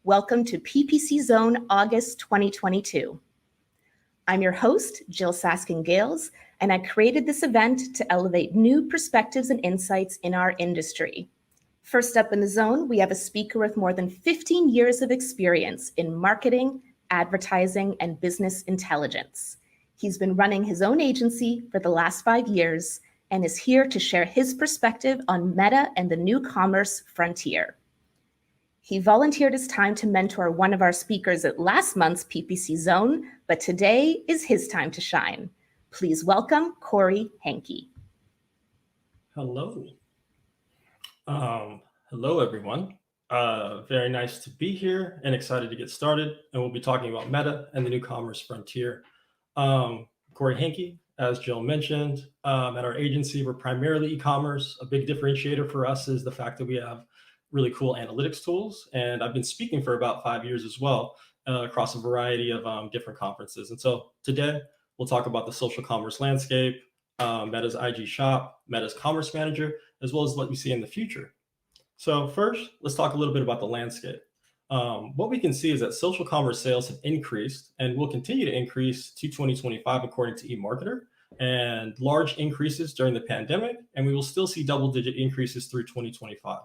Welcome to PPC.zone August 2022. I'm your host, Jill Saskin-Gales, and I created this event to elevate new perspectives and insights in our industry. First up in the zone, we have a speaker with more than 15 years of experience in marketing, advertising, and business intelligence. He's been running his own agency for the last 5 years and is here to share his perspective on Meta and the new commerce frontier. He volunteered his time to mentor one of our speakers at last month's PPC Zone, but today is his time to shine. Please welcome Cory Henke. Hello. Hello, everyone. Very nice to be here and excited to get started. And we'll be talking about Meta and the new commerce frontier. Cory Henke, as Jill mentioned, at our agency, we're primarily e-commerce. A big differentiator for us is the fact that we have really cool analytics tools. And I've been speaking for about 5 years as well across a variety of different conferences. And so today we'll talk about the social commerce landscape, Meta's IG shop, Meta's commerce manager, as well as what we see in the future. So first, let's talk a little bit about the landscape. What we can see is that social commerce sales have increased and will continue to increase to 2025 according to eMarketer, and large increases during the pandemic, and we will still see double-digit increases through 2025.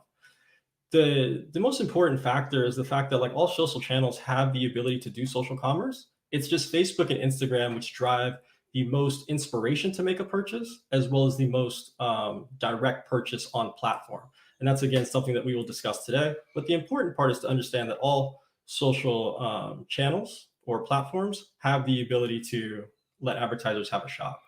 The most important factor is the fact that like all social channels have the ability to do social commerce. It's just Facebook and Instagram which drive the most inspiration to make a purchase, as well as the most direct purchase on platform. And that's, again, something that we will discuss today. But the important part is to understand that all social channels or platforms have the ability to let advertisers have a shop.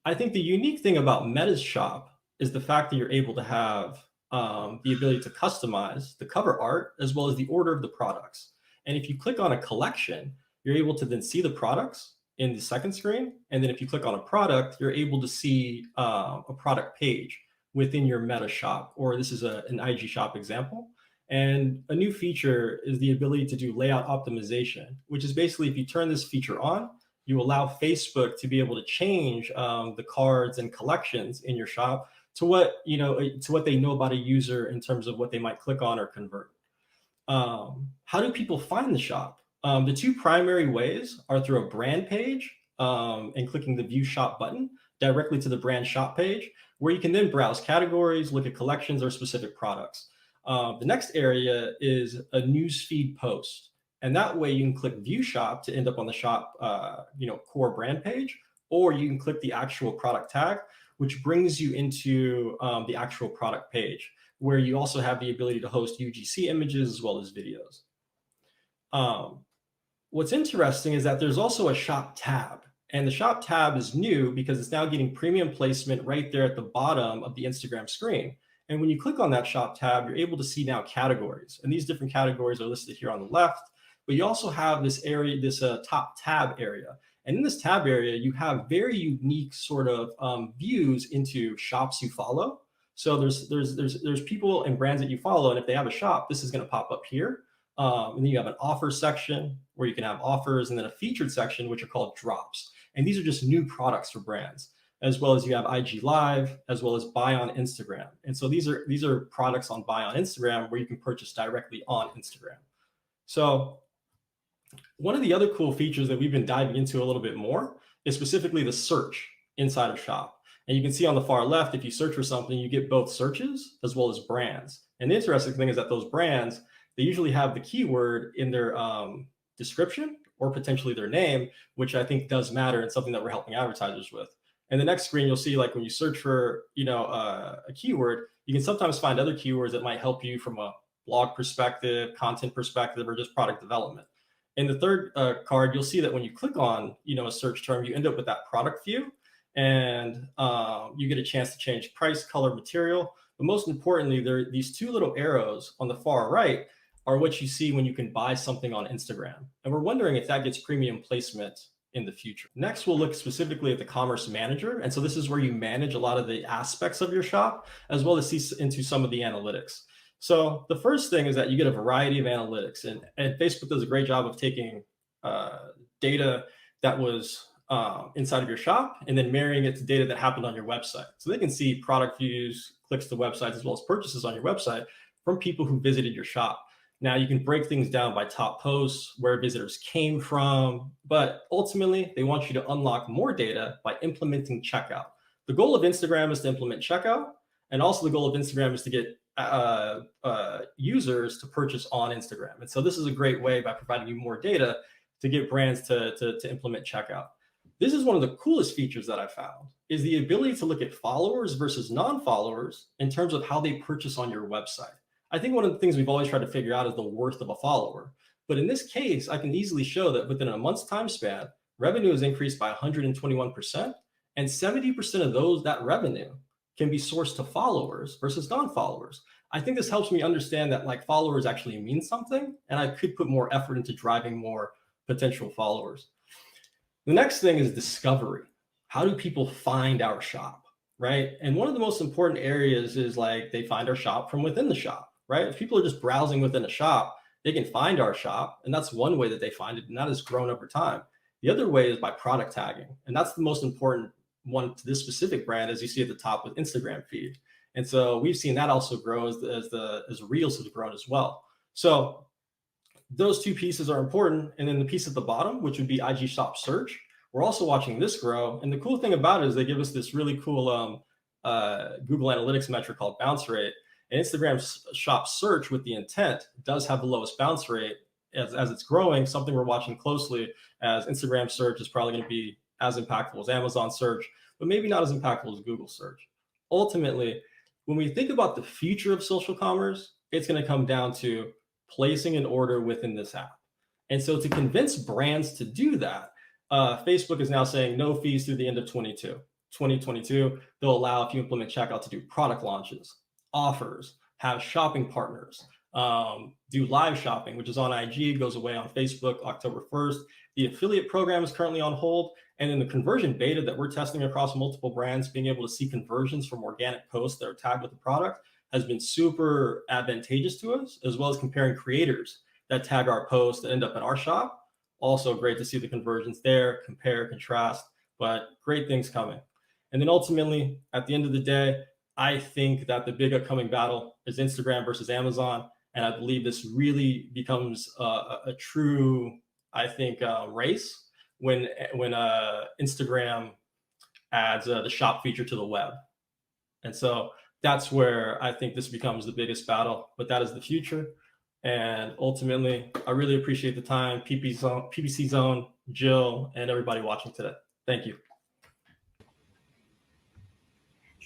I think the unique thing about Meta's shop is the fact that you're able to have the ability to customize the cover art as well as the order of the products. And if you click on a collection, you're able to then see the products in the second screen. And then if you click on a product, you're able to see a product page within your Meta shop, or this is an IG shop example. And a new feature is the ability to do layout optimization, which is basically if you turn this feature on, you allow Facebook to be able to change the cards and collections in your shop to what they know about a user in terms of what they might click on or convert. How do people find the shop? The two primary ways are through a brand page and clicking the View Shop button directly to the brand shop page, where you can then browse categories, look at collections or specific products. The next area is a newsfeed post. And that way you can click View Shop to end up on the shop core brand page, or you can click the actual product tag, which brings you into the actual product page, where you also have the ability to host UGC images as well as videos. What's interesting is that there's also a shop tab, and the shop tab is new because it's now getting premium placement right there at the bottom of the Instagram screen. And when you click on that shop tab, you're able to see now categories, and these different categories are listed here on the left, but you also have this area, this top tab area. And in this tab area, you have very unique sort of views into shops you follow. So there's people and brands that you follow, and if they have a shop, this is going to pop up here. And then you have an offer section where you can have offers, and then a featured section, which are called drops. And these are just new products for brands, as well as you have IG Live, as well as Buy on Instagram. And so these are products on Buy on Instagram where you can purchase directly on Instagram. So one of the other cool features that we've been diving into a little bit more is specifically the search inside of Shop. And you can see on the far left, if you search for something, you get both searches as well as brands. And the interesting thing is that those brands, they usually have the keyword in their description or potentially their name, which I think does matter and something that we're helping advertisers with. And the next screen, you'll see like when you search for a keyword, you can sometimes find other keywords that might help you from a blog perspective, content perspective, or just product development. In the third card, you'll see that when you click on a search term, you end up with that product view, and you get a chance to change price, color, material. But most importantly, there are these two little arrows on the far right are what you see when you can buy something on Instagram. And we're wondering if that gets premium placement in the future. Next, we'll look specifically at the commerce manager. And so this is where you manage a lot of the aspects of your shop, as well as see into some of the analytics. So the first thing is that you get a variety of analytics, and Facebook does a great job of taking data that was inside of your shop and then marrying it to data that happened on your website. So they can see product views, clicks to websites, as well as purchases on your website from people who visited your shop. Now you can break things down by top posts, where visitors came from, but ultimately they want you to unlock more data by implementing checkout. The goal of Instagram is to implement checkout, and also the goal of Instagram is to get users to purchase on Instagram. And so this is a great way, by providing you more data, to get brands to implement checkout. This is one of the coolest features that I found, is the ability to look at followers versus non-followers in terms of how they purchase on your website. I think one of the things we've always tried to figure out is the worth of a follower. But in this case, I can easily show that within a month's time span, revenue has increased by 121%, and 70% of that revenue can be sourced to followers versus non-followers. I think this helps me understand that like followers actually mean something, and I could put more effort into driving more potential followers. The next thing is discovery. How do people find our shop, right? And one of the most important areas is like they find our shop from within the shop, right? If people are just browsing within a shop, they can find our shop, and that's one way that they find it, and that has grown over time. The other way is by product tagging, and that's the most important one to this specific brand, as you see at the top with Instagram feed. And so we've seen that also grow as Reels have grown as well. So those two pieces are important. And then the piece at the bottom, which would be IG Shop search, we're also watching this grow. And the cool thing about it is they give us this really cool Google Analytics metric called bounce rate. And Instagram Shop search with the intent does have the lowest bounce rate as it's growing, something we're watching closely, as Instagram search is probably going to be as impactful as Amazon search, but maybe not as impactful as Google search. Ultimately, when we think about the future of social commerce, it's going to come down to placing an order within this app. And so to convince brands to do that, Facebook is now saying no fees through the end of 2022. They'll allow, if you implement checkout, to do product launches, offers, have shopping partners, do live shopping, which is on IG, goes away on Facebook October 1st. The affiliate program is currently on hold. And in the conversion beta that we're testing across multiple brands, being able to see conversions from organic posts that are tagged with the product has been super advantageous to us, as well as comparing creators that tag our posts that end up in our shop. Also great to see the conversions there, compare, contrast, but great things coming. And then ultimately, at the end of the day, I think that the big upcoming battle is Instagram versus Amazon. And I believe this really becomes a true, I think, race when Instagram adds the shop feature to the web. And so that's where I think this becomes the biggest battle, but that is the future. And ultimately, I really appreciate the time, PPC Zone, Jill, and everybody watching today. Thank you.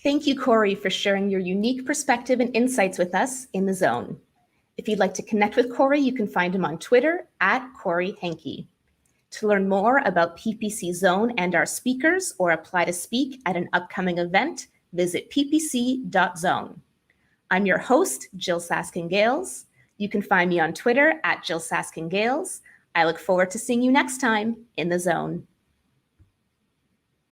Thank you, Cory, for sharing your unique perspective and insights with us in the Zone. If you'd like to connect with Cory, you can find him on Twitter at Cory Henke. To learn more about PPC Zone and our speakers, or apply to speak at an upcoming event, visit ppc.zone. I'm your host, Jill Saskin-Gales. You can find me on Twitter at Jill Saskin-Gales. I look forward to seeing you next time in the Zone.